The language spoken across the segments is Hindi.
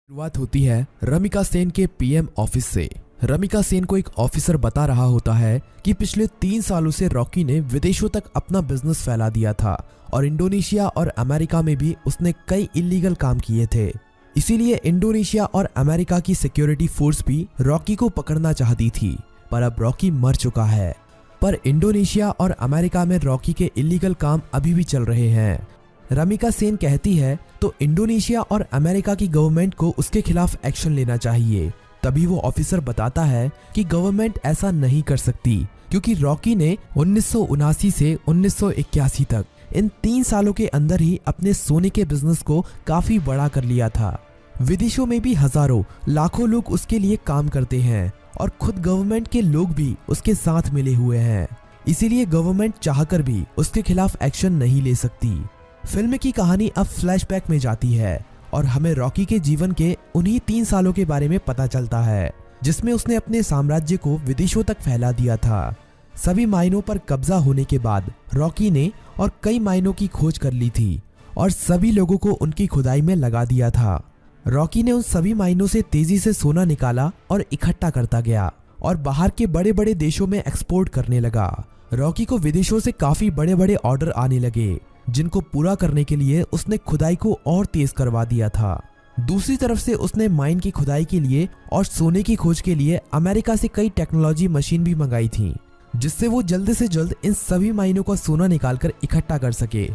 शुरुआत होती है रमिका सेन के पीएम ऑफिस से। रमिका सेन को एक ऑफिसर बता रहा होता है कि पिछले 3 सालों से रॉकी ने विदेशों तक अपना बिजनेस फैला दिया था और इंडोनेशिया और अमेरिका में भी उसने कई इलीगल काम किए थे। इसीलिए इंडोनेशिया और अमेरिका की सिक्योरिटी फोर्स भी रॉकी को पकड़ना चाहती थी, पर अब रॉकी मर चुका है। पर इंडोनेशिया और अमेरिका में रॉकी के इलीगल काम अभी भी चल रहे हैं। रमिका सेन कहती है तो इंडोनेशिया और अमेरिका की गवर्नमेंट को उसके खिलाफ एक्शन लेना चाहिए। तभी वो ऑफिसर बताता है कि गवर्नमेंट ऐसा नहीं कर सकती, क्योंकि रॉकी ने 1979 से 1981 तक इन 3 सालों के अंदर ही अपने सोने के बिजनेस को काफी बड़ा कर लिया था। विदेशों में भी हजारों लाखों लोग उसके लिए काम करते हैं और खुद गवर्नमेंट के लोग भी उसके साथ मिले हुए हैं। इसीलिए गवर्नमेंट चाहकर भी उसके खिलाफ एक्शन नहीं ले सकती। फिल्म की कहानी अब फ्लैशबैक में जाती है और हमें रॉकी के जीवन के उन्हीं 3 सालों के बारे में पता चलता है, जिसमें उसने अपने साम्राज्य को विदेशों तक फैला दिया था। सभी माइनों पर कब्जा होने के बाद रॉकी ने और कई माइनों की खोज कर ली थी और सभी लोगों को उनकी खुदाई में लगा दिया था। रॉकी ने उन सभी माइनों से तेजी से सोना निकाला और इकट्ठा करता गया और बाहर के बड़े बड़े देशों में एक्सपोर्ट करने लगा। रॉकी को विदेशों से काफी बड़े बड़े ऑर्डर आने लगे, जिनको पूरा करने के लिए उसने खुदाई को और तेज करवा दिया था। दूसरी तरफ से उसने माइन की खुदाई के लिए और सोने की खोज के लिए अमेरिका से कई टेक्नोलॉजी मशीन भी मंगाई थी, जिससे वो जल्द से जल्द इन सभी माइनों का सोना निकालकर इकट्ठा कर सके।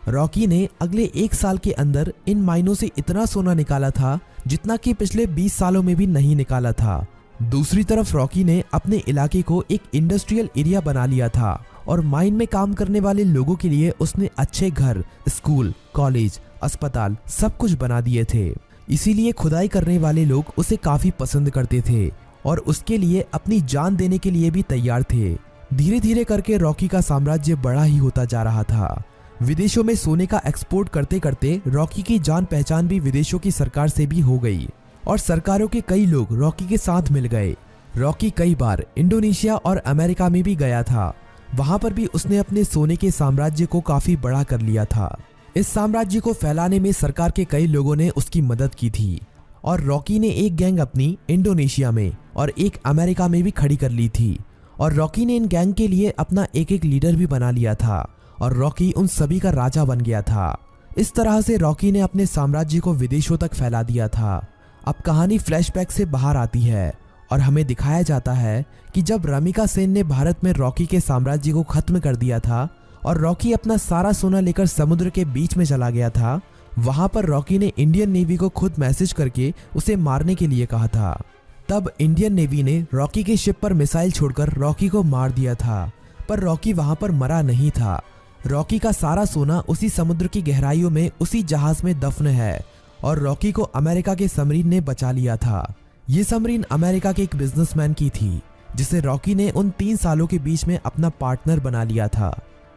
रॉकी ने अगले 1 साल के अंदर इन माइनों से इतना सोना निकाला था जितना कि पिछले 20 सालों में भी नहीं निकाला था। दूसरी तरफ रॉकी ने अपने इलाके को एक इंडस्ट्रियल एरिया बना लिया था और माइन में काम करने वाले लोगों के लिए उसने अच्छे घर, स्कूल, कॉलेज, अस्पताल सब कुछ बना दिए थे। इसीलिए खुदाई करने वाले लोग उसे काफी पसंद करते थे और उसके लिए अपनी जान देने के लिए भी तैयार थे। धीरे धीरे करके रॉकी का साम्राज्य बड़ा ही होता जा रहा था। विदेशों में सोने का एक्सपोर्ट करते करते रॉकी की जान पहचान भी विदेशों की सरकार से भी हो गई और सरकारों के कई लोग रॉकी के साथ मिल गए। रॉकी कई बार इंडोनेशिया और अमेरिका में भी गया था। वहां पर भी उसने अपने सोने के साम्राज्य को काफी बड़ा कर लिया था। इस साम्राज्य को फैलाने में सरकार के कई लोगों ने उसकी मदद की थी और रॉकी ने एक गैंग अपनी इंडोनेशिया में और एक अमेरिका में भी खड़ी कर ली थी और रॉकी ने इन गैंग के लिए अपना एक एक लीडर भी बना लिया था और रॉकी उन सभी का राजा बन गया था। इस तरह से रॉकी ने अपने साम्राज्य को विदेशों तक फैला दिया था। अब कहानी फ्लैशबैक से बाहर आती है और हमें दिखाया जाता है कि जब रमिका सेन ने भारत में रॉकी के साम्राज्य को खत्म कर दिया था और रॉकी अपना सारा सोना लेकर समुद्र के बीच में चला गया था, वहां पर रॉकी ने इंडियन नेवी को खुद मैसेज करके उसे मारने के लिए कहा था। तब इंडियन नेवी ने रॉकी के शिप पर मिसाइल छोड़कर रॉकी को मार दिया था, पर रॉकी वहां पर मरा नहीं था। रॉकी का सारा सोना उसी समुद्र की गहराइयों में उसी जहाज में दफन है और रॉकी को अमेरिका के सबमरीन ने बचा लिया था। ये सबमरीन अमेरिका के एक बिजनेसमैन की थी, जिसे रॉकी ने उन 3 सालों के बीच में अपना पार्टनर बना लिया था।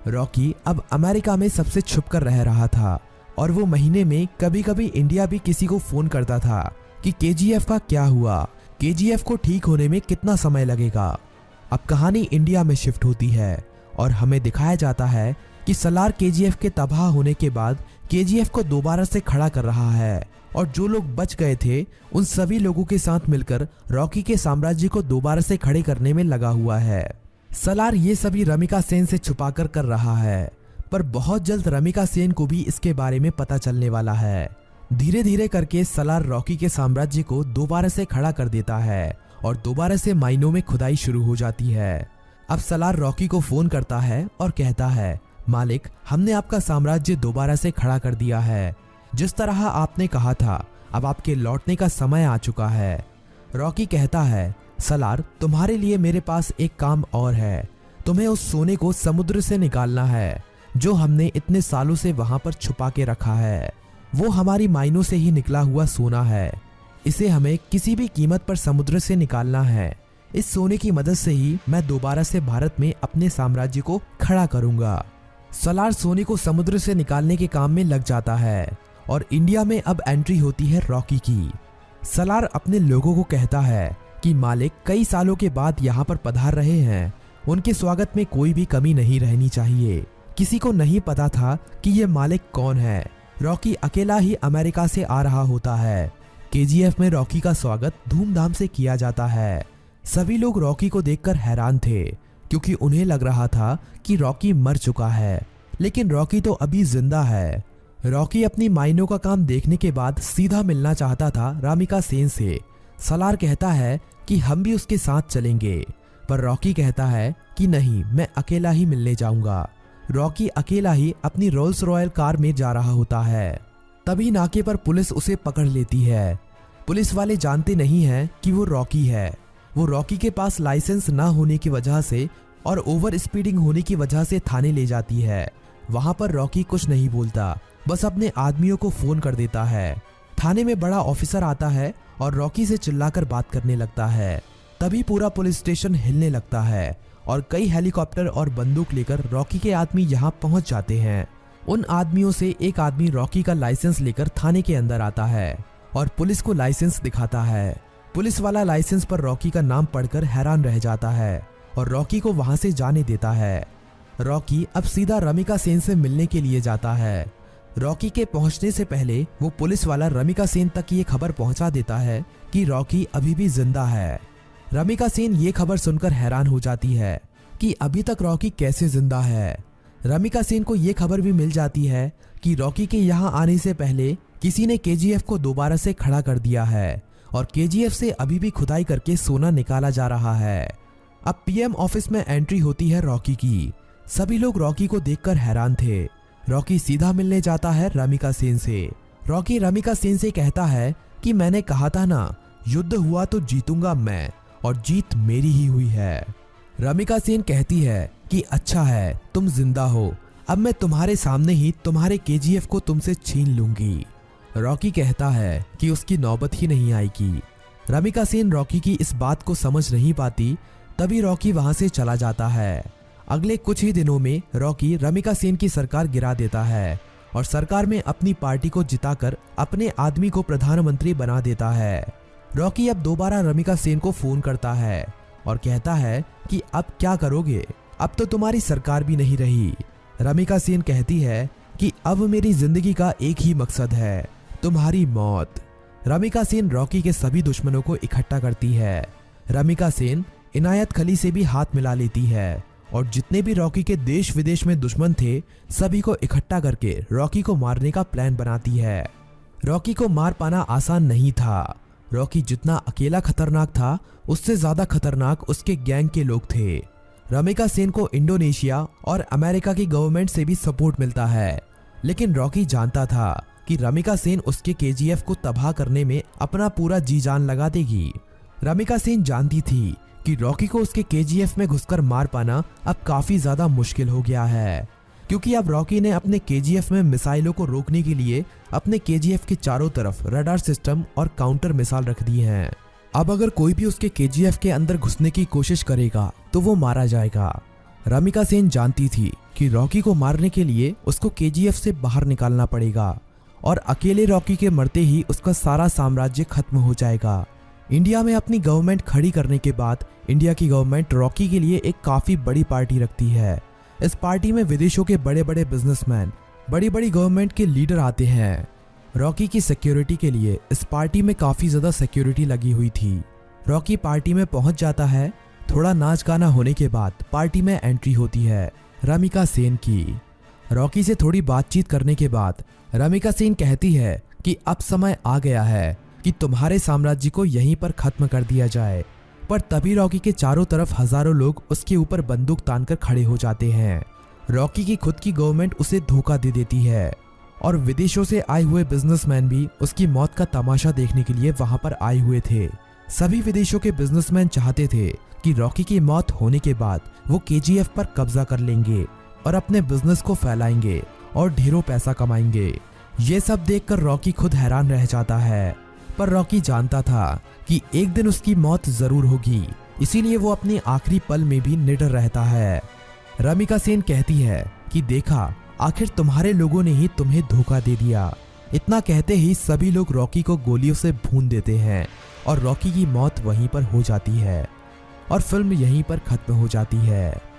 रॉकी अब अमेरिका में सबसे छुपकर रह रहा था और वो महीने में कभी कभी इंडिया भी किसी को फोन करता था कि केजीएफ का क्या हुआ, केजीएफ को ठीक होने में कितना समय लगेगा। अब कहानी इंडिया में शिफ्ट होती है और हमें दिखाया जाता है कि सलार केजीएफ के तबाह होने के बाद केजीएफ को दोबारा से खड़ा कर रहा है और जो लोग बच गए थे उन सभी लोगों के साथ मिलकर रॉकी के साम्राज्य को दोबारा से खड़े करने में लगा हुआ है। सलार ये सभी रमिका सेन से छुपाकर कर रहा है, पर बहुत जल्द रमिका सेन को भी इसके बारे में पता चलने वाला है। धीरे धीरे करके सलार रॉकी के साम्राज्य को दोबारा से खड़ा कर देता है और दोबारा से माइनों में खुदाई शुरू हो जाती है। अब सलार रॉकी को फोन करता है और कहता है, मालिक, हमने आपका साम्राज्य दोबारा से खड़ा कर दिया है। जिस तरह आपने कहा था, अब आपके लौटने का समय आ चुका है। रॉकी कहता है, सलार, तुम्हारे लिए मेरे पास एक काम और है। तुम्हें उस सोने को समुद्र से निकालना है जो हमने इतने सालों से वहां पर छुपा के रखा है। वो हमारी माइनों से ही निकला हुआ सोना है। इसे हमें किसी भी कीमत पर समुद्र से निकालना है। इस सोने की मदद से ही मैं दोबारा से भारत में अपने साम्राज्य को खड़ा करूंगा। सलार सोने को समुद्र से निकालने के काम में लग जाता है और इंडिया में अब एंट्री होती है रॉकी की। सलार अपने लोगों को कहता है कि मालिक कई सालों के बाद यहाँ पर पधार रहे हैं, उनके स्वागत में कोई भी कमी नहीं रहनी चाहिए। किसी को नहीं पता था कि ये मालिक कौन है। रॉकी अकेला ही अमेरिका से आ रहा होता है। केजीएफ में रॉकी का स्वागत धूमधाम से किया जाता है। सभी लोग रॉकी को देखकर हैरान थे क्योंकि उन्हें लग रहा था कि रॉकी मर चुका है, लेकिन रॉकी तो अभी जिंदा है। रॉकी अपनी माइनों का काम देखने के बाद सीधा मिलना चाहता था रामिका सेन से। सलार कहता है कि हम भी उसके साथ चलेंगे, पर रॉकी कहता है कि नहीं, मैं अकेला ही मिलने जाऊंगा। रॉकी अकेला ही अपनी रोल्स रॉयल कार में जा रहा होता है। तभी नाके पर पुलिस उसे पकड़ लेती है। पुलिस वाले जानते नहीं हैं कि वो रॉकी है। वो रॉकी के पास लाइसेंस ना होने की वजह से और ओवर स्पीडिंग होने की वजह से थाने ले जाती है। वहां पर रॉकी कुछ नहीं बोलता, बस अपने आदमियों को फोन कर देता है। थाने में बड़ा ऑफिसर आता है और रॉकी से चिल्लाकर बात करने लगता है। तभी पूरा पुलिस स्टेशन हिलने लगता है और कई हेलीकॉप्टर और बंदूक लेकर रॉकी के आदमी यहां पहुंच जाते हैं। उन आदमियों से एक आदमी रॉकी का लाइसेंस लेकर थाने के अंदर आता है और पुलिस को लाइसेंस दिखाता है। पुलिस वाला लाइसेंस पर रॉकी का नाम पढ़कर हैरान रह जाता है और रॉकी को वहां से जाने देता है। रॉकी अब सीधा रमिका सेन से मिलने के लिए जाता है। रॉकी के पहुंचने से पहले वो पुलिस वाला रमिका सेन तक ये खबर पहुंचा देता है कि रॉकी अभी भी जिंदा है। रमिका सेन ये खबर सुनकर हैरान हो जाती है कि अभी तक रॉकी कैसे जिंदा है। रमिका सेन को ये खबर भी मिल जाती है कि रॉकी के यहाँ आने से पहले किसी ने केजीएफ को दोबारा से खड़ा कर दिया है और केजीएफ से अभी भी खुदाई करके सोना निकाला जा रहा है। अब पीएम ऑफिस में एंट्री होती है रॉकी की। सभी लोग रॉकी को देखकर हैरान थे। रॉकी सीधा मिलने जाता है रमिका सेन से। रॉकी रमिका सेन से कहता है कि मैंने कहा था ना, युद्ध हुआ तो जीतूंगा मैं और जीत मेरी ही हुई है। रमिका सेन कहती है कि अच्छा है, तुम जिंदा हो, अब मैं तुम्हारे सामने ही तुम्हारे केजीएफ को तुमसे छीन लूंगी। रॉकी कहता है कि उसकी नौबत ही नहीं आएगी। रमिका सेन रॉकी की इस बात को समझ नहीं पाती। तभी रॉकी वहां से चला जाता है। अगले कुछ ही दिनों में रॉकी रमिका सेन की सरकार गिरा देता है और सरकार में अपनी पार्टी को जिताकर अपने आदमी को प्रधानमंत्री बना देता है। रॉकी अब दोबारा रमिका सेन को फोन करता है और कहता है कि अब क्या करोगे, अब तो तुम्हारी सरकार भी नहीं रही। रमिका सेन कहती है कि अब मेरी जिंदगी का एक ही मकसद है, तुम्हारी मौत। रमिका सेन रॉकी के सभी दुश्मनों को इकट्ठा करती है। रमिका सेन इनायत खली से भी हाथ मिला लेती है और जितने भी रॉकी के देश विदेश में दुश्मन थे सभी को इकट्ठा करके रॉकी को मारने का प्लान बनाती है। रॉकी को मार पाना आसान नहीं था। रॉकी जितना अकेला खतरनाक था उससे ज्यादा खतरनाक उसके गैंग के लोग थे। रमिका सेन को इंडोनेशिया और अमेरिका की गवर्नमेंट से भी सपोर्ट मिलता है, लेकिन रॉकी जानता था कि रमिका सेन उसके केजीएफ को तबाह करने में अपना पूरा जी जान लगा देगी। रमिका सेन जानती थी कि रॉकी को उसके केजीएफ में घुसकर मार पाना अब काफी ज्यादा मुश्किल हो गया है, क्योंकि अब रॉकी ने अपने केजीएफ में मिसाइलों को रोकने के लिए अपने केजीएफ के चारों तरफ रडार सिस्टम और काउंटर मिसाइल रख दी हैं। अब अगर कोई भी उसके केजीएफ के अंदर घुसने की कोशिश करेगा तो वो मारा जाएगा। रमिका सेन जानती थी कि रॉकी को मारने के लिए उसको केजीएफ से बाहर निकालना पड़ेगा और अकेले रॉकी के मरते ही उसका सारा साम्राज्य खत्म हो जाएगा। इंडिया में अपनी गवर्नमेंट खड़ी करने के बाद इंडिया की गवर्नमेंट रॉकी के लिए एक काफी बड़ी पार्टी रखती है। इस पार्टी में विदेशों के बड़े बड़े बिजनेसमैन, बड़ी बड़ी गवर्नमेंट के लीडर आते हैं। रॉकी की सिक्योरिटी के लिए इस पार्टी में काफी ज्यादा सिक्योरिटी लगी हुई थी। रॉकी पार्टी में पहुंच जाता है। थोड़ा नाच गाना होने के बाद पार्टी में एंट्री होती है रमिका सेन की। रॉकी से थोड़ी बातचीत करने के बाद रमिका सेन कहती है कि अब समय आ गया है कि तुम्हारे साम्राज्य को यहीं पर खत्म कर दिया जाए। पर तभी रॉकी के चारों तरफ हजारों लोग उसके ऊपर बंदूक तानकर खड़े हो जाते हैं। रॉकी की खुद की गवर्नमेंट उसे धोखा दे देती है और विदेशों से आए हुए बिजनेसमैन भी उसकी मौत का तमाशा देखने के लिए वहां पर आए हुए थे। सभी विदेशों के बिजनेसमैन चाहते थे कि रॉकी की मौत होने के बाद वो केजीएफ पर कब्जा कर लेंगे और अपने बिजनेस को फैलाएंगे और ढेरों पैसा कमाएंगे। ये सब देखकर रॉकी खुद हैरान रह जाता है, पर रॉकी जानता था कि एक दिन उसकी मौत जरूर होगी, इसीलिए वो अपने आखिरी पल में भी निडर रहता है। रमिका सेन कहती है कि देखा, आखिर तुम्हारे लोगों ने ही तुम्हें धोखा दे दिया। इतना कहते ही सभी लोग रॉकी को गोलियों से भून देते हैं और रॉकी की मौत वहीं पर हो जाती है और फिल्म यहीं पर खत्म हो जाती है।